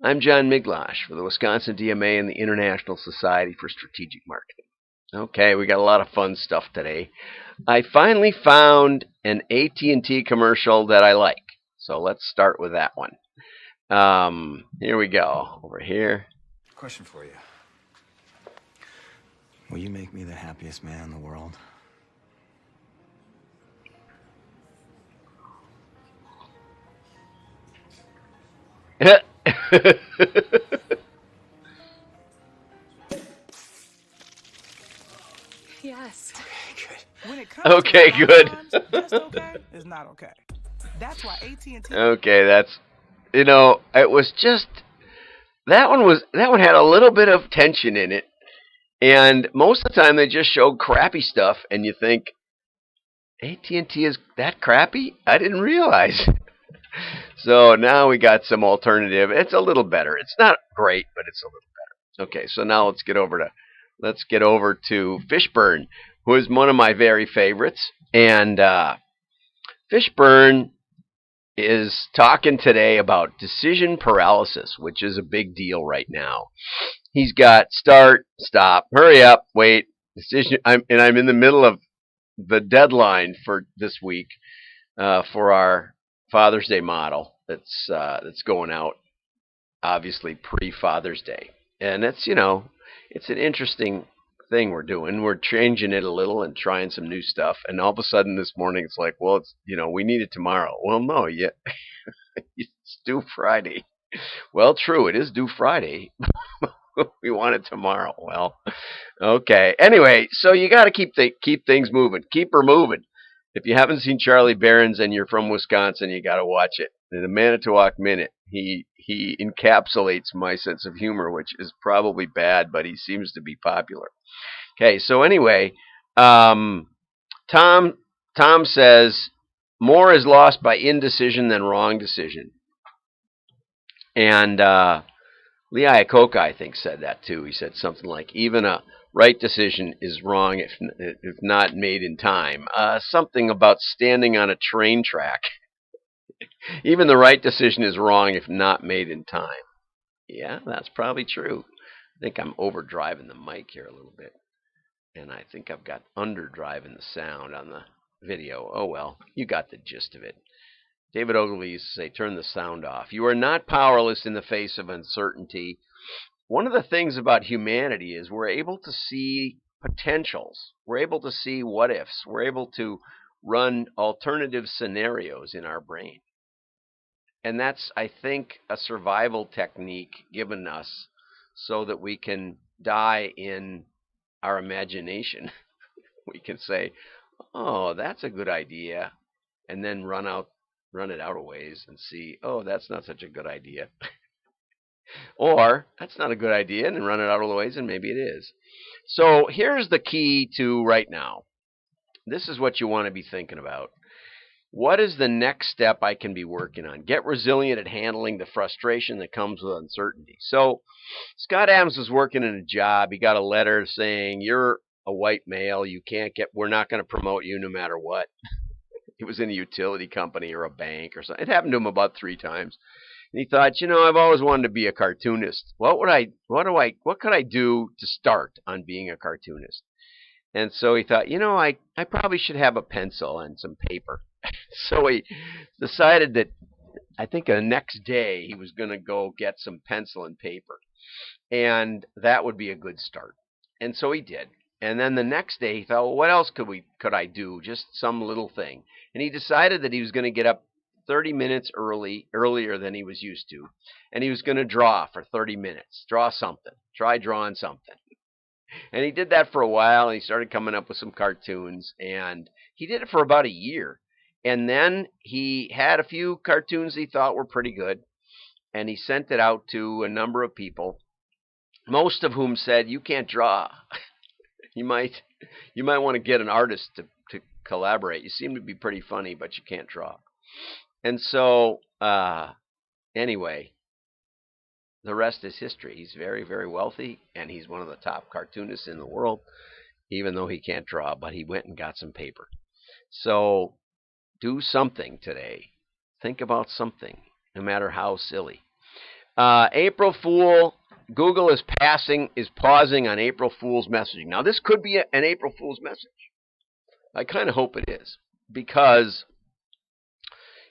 I'm John Miglash for the Wisconsin DMA and the International Society for Strategic Marketing. Okay, we got a lot of fun stuff today. I finally found an AT&T commercial that I like. So let's start with that one. Here we go. Over here. Question for you. Will you make me the happiest man in the world? Yes. Okay, good. When it comes to Okay, response good. times, just okay is not okay. That's why AT&T. Okay, that's it was just that one had a little bit of tension in it, and most of the time they just showed crappy stuff, and you think AT&T is that crappy? I didn't realize. So now we got some alternative. It's a little better. It's not great, but it's a little better. Okay, so now let's get over to Fishburne, who is one of my very favorites, and Fishburne is talking today about decision paralysis, which is a big deal right now. He's got start, stop, hurry up, wait, decision. I'm in the middle of the deadline for this week for our Father's Day model that's going out, obviously pre Father's Day, and it's an interesting thing we're doing. We're changing it a little and trying some new stuff, and all of a sudden this morning it's like, well, it's we need it tomorrow. Well, no, yeah, it's due Friday. Well, true, it is due Friday. We want it tomorrow. Well, okay. Anyway, so you got to keep things moving. Keep her moving. If you haven't seen Charlie Barron's and you're from Wisconsin, you got to watch it. The Manitowoc Minute. He encapsulates my sense of humor, which is probably bad, but he seems to be popular. Okay, so anyway, Tom says more is lost by indecision than wrong decision, and Lee Iacocca, I think, said that too. He said something like, even a right decision is wrong if not made in time. Something about standing on a train track. Even the right decision is wrong if not made in time. Yeah, that's probably true. I think I'm overdriving the mic here a little bit. And I think I've got underdriving the sound on the video. Oh well, you got the gist of it. David Ogilvy used to say, turn the sound off. You are not powerless in the face of uncertainty. One of the things about humanity is we're able to see potentials. We're able to see what ifs. We're able to run alternative scenarios in our brain. And that's, I think, a survival technique given us so that we can die in our imagination. We can say, oh, that's a good idea, and then run it out a ways and see, oh, that's not such a good idea. Or that's not a good idea, and then run it out of the ways, and maybe it is. So here's the key to right now. This is what you want to be thinking about. What is the next step I can be working on? Get resilient at handling the frustration that comes with uncertainty. So Scott Adams was working in a job. He got a letter saying, you're a white male. We're not going to promote you no matter what. He was in a utility company or a bank or something. It happened to him about 3 times. And he thought, I've always wanted to be a cartoonist. What could I do to start on being a cartoonist? And so he thought, I probably should have a pencil and some paper. So he decided that I think the next day he was going to go get some pencil and paper. And that would be a good start. And so he did. And then the next day he thought, well, what else could I do? Just some little thing. And he decided that he was going to get up 30 minutes earlier than he was used to. And he was going to draw for 30 minutes. Draw something. Try drawing something. And he did that for a while, and he started coming up with some cartoons. And he did it for about a year. And then he had a few cartoons he thought were pretty good. And he sent it out to a number of people, most of whom said, you can't draw. You might want to get an artist to collaborate. You seem to be pretty funny, but you can't draw. And so, anyway, the rest is history. He's very, very wealthy, and he's one of the top cartoonists in the world, even though he can't draw, but he went and got some paper. So do something today. Think about something, no matter how silly. April Fool. Google is pausing on April Fool's messaging. Now, this could be an April Fool's message. I kind of hope it is, because,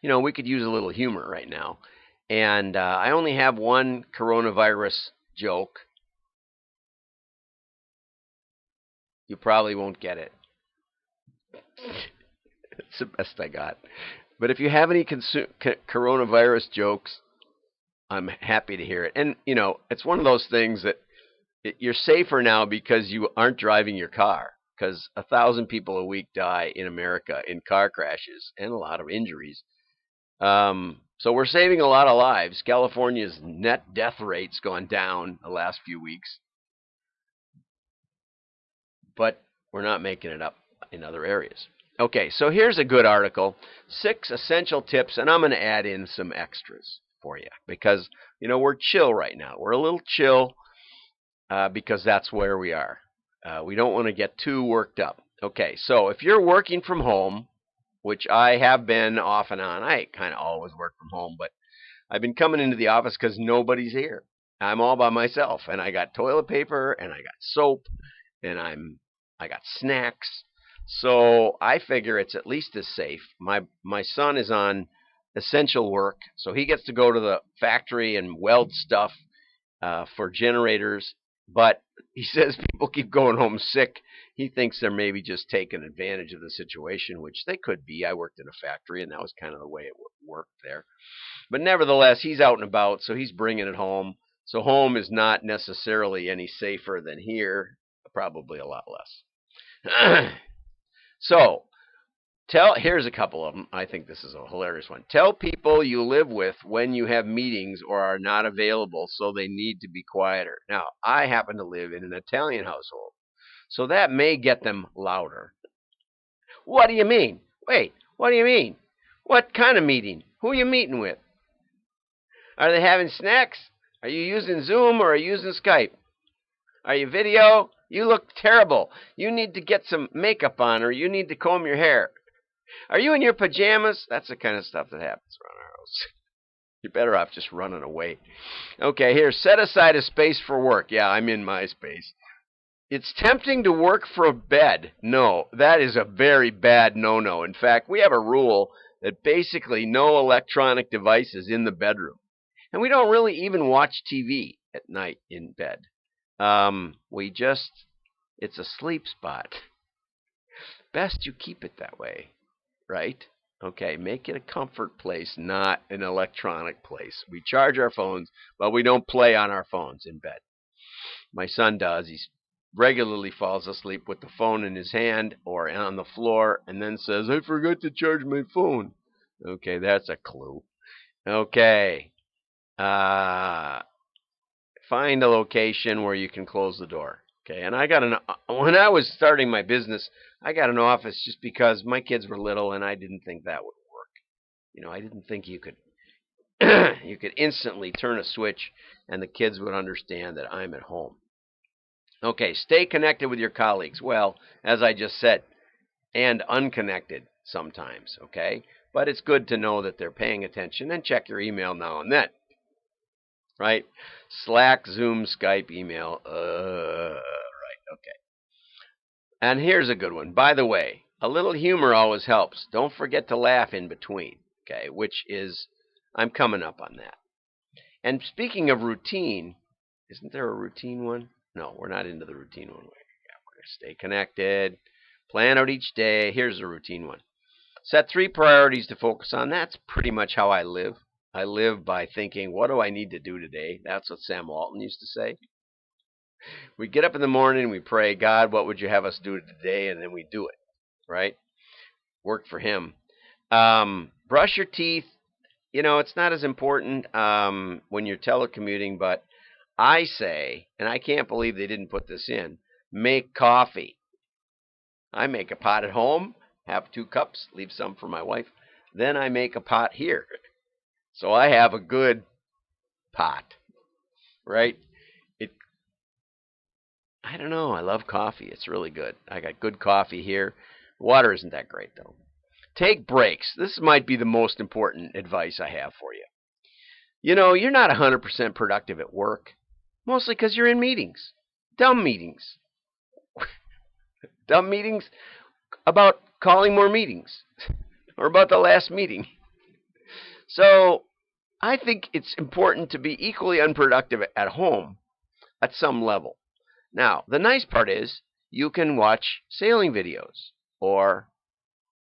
we could use a little humor right now. And I only have one coronavirus joke. You probably won't get it. It's the best I got. But if you have any coronavirus jokes, I'm happy to hear it. And, it's one of those things that you're safer now because you aren't driving your car. Because 1,000 people a week die in America in car crashes and a lot of injuries. So we're saving a lot of lives. California's net death rate's gone down the last few weeks. But we're not making it up in other areas. Okay, so here's a good article. 6 essential tips, and I'm going to add in some extras for you. Because, we're chill right now. We're a little chill because that's where we are. We don't want to get too worked up. Okay, so if you're working from home, which I have been off and on. I kind of always work from home, but I've been coming into the office because nobody's here. I'm all by myself, and I got toilet paper, and I got soap, and I got snacks. So I figure it's at least as safe. My son is on essential work, so he gets to go to the factory and weld stuff for generators. But he says people keep going home sick. He thinks they're maybe just taking advantage of the situation, which they could be. I worked in a factory, and that was kind of the way it worked there. But nevertheless, he's out and about, so he's bringing it home. So home is not necessarily any safer than here, probably a lot less. So, here's a couple of them. I think this is a hilarious one. Tell people you live with when you have meetings or are not available, so they need to be quieter. Now, I happen to live in an Italian household, so that may get them louder. What do you mean? Wait, what do you mean? What kind of meeting? Who are you meeting with? Are they having snacks? Are you using Zoom or are you using Skype? Are you video? You look terrible. You need to get some makeup on, or you need to comb your hair. Are you in your pajamas? That's the kind of stuff that happens around our house. You're better off just running away. Okay, here, set aside a space for work. Yeah, I'm in my space. It's tempting to work from bed. No, that is a very bad no-no. In fact, we have a rule that basically no electronic devices in the bedroom. And we don't really even watch TV at night in bed. It's a sleep spot. Best you keep it that way, right? Okay, make it a comfort place, not an electronic place. We charge our phones, but we don't play on our phones in bed. My son does. He regularly falls asleep with the phone in his hand or on the floor and then says, I forgot to charge my phone. Okay, that's a clue. Okay. Find a location where you can close the door. Okay, and when I was starting my business, I got an office just because my kids were little and I didn't think that would work. I didn't think you could you could instantly turn a switch and the kids would understand that I'm at home. Okay, stay connected with your colleagues. Well, as I just said, and unconnected sometimes, okay? But it's good to know that they're paying attention and check your email now and then. Right? Slack, Zoom, Skype, email. Right, okay. And here's a good one. By the way, a little humor always helps. Don't forget to laugh in between, okay? Which is, I'm coming up on that. And speaking of routine, isn't there a routine one? No, we're not into the routine one. We're going to stay connected. Plan out each day. Here's the routine one. Set 3 priorities to focus on. That's pretty much how I live. I live by thinking, what do I need to do today? That's what Sam Walton used to say. We get up in the morning and we pray, God, what would you have us do today? And then we do it, right? Work for him. Brush your teeth. It's not as important when you're telecommuting, but I say, and I can't believe they didn't put this in, make coffee. I make a pot at home, have 2 cups, leave some for my wife. Then I make a pot here. So I have a good pot, right? I don't know. I love coffee. It's really good. I got good coffee here. Water isn't that great, though. Take breaks. This might be the most important advice I have for you. You know, you're not 100% productive at work, mostly because you're in meetings. Dumb meetings. Dumb meetings about calling more meetings or about the last meeting. So I think it's important to be equally unproductive at home at some level. Now, the nice part is you can watch sailing videos or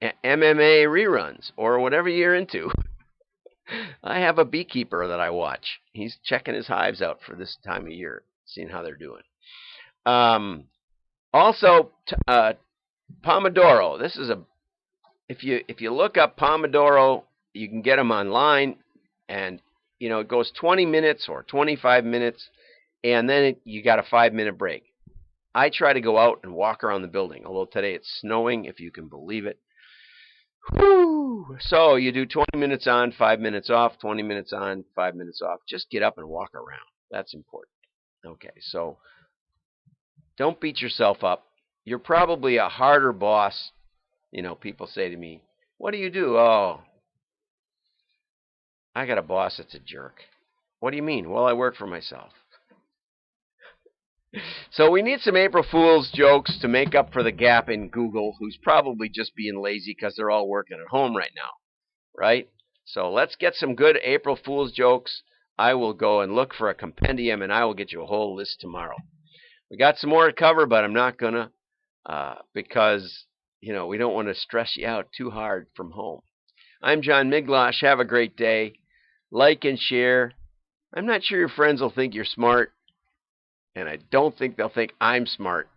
MMA reruns or whatever you're into. I have a beekeeper that I watch. He's checking his hives out for this time of year, seeing how they're doing. Also, Pomodoro. This is if you look up Pomodoro, you can get them online, and it goes 20 minutes or 25 minutes, and then you got a 5-minute break. I try to go out and walk around the building, although today it's snowing, if you can believe it. Whew. So you do 20 minutes on, 5 minutes off, 20 minutes on, 5 minutes off. Just get up and walk around. That's important. Okay, so don't beat yourself up. You're probably a harder boss. People say to me, what do you do? Oh, I got a boss that's a jerk. What do you mean? Well, I work for myself. So we need some April Fool's jokes to make up for the gap in Google, who's probably just being lazy because they're all working at home right now, right? So let's get some good April Fool's jokes. I will go and look for a compendium, and I will get you a whole list tomorrow. We got some more to cover, but I'm not going to because, we don't want to stress you out too hard from home. I'm John Miglosh. Have a great day. Like and share. I'm not sure your friends will think you're smart. And I don't think they'll think I'm smart,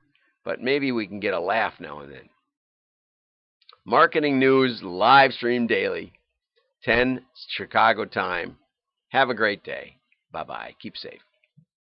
but maybe we can get a laugh now and then. Marketing News, live stream daily, 10 Chicago time. Have a great day. Bye-bye. Keep safe.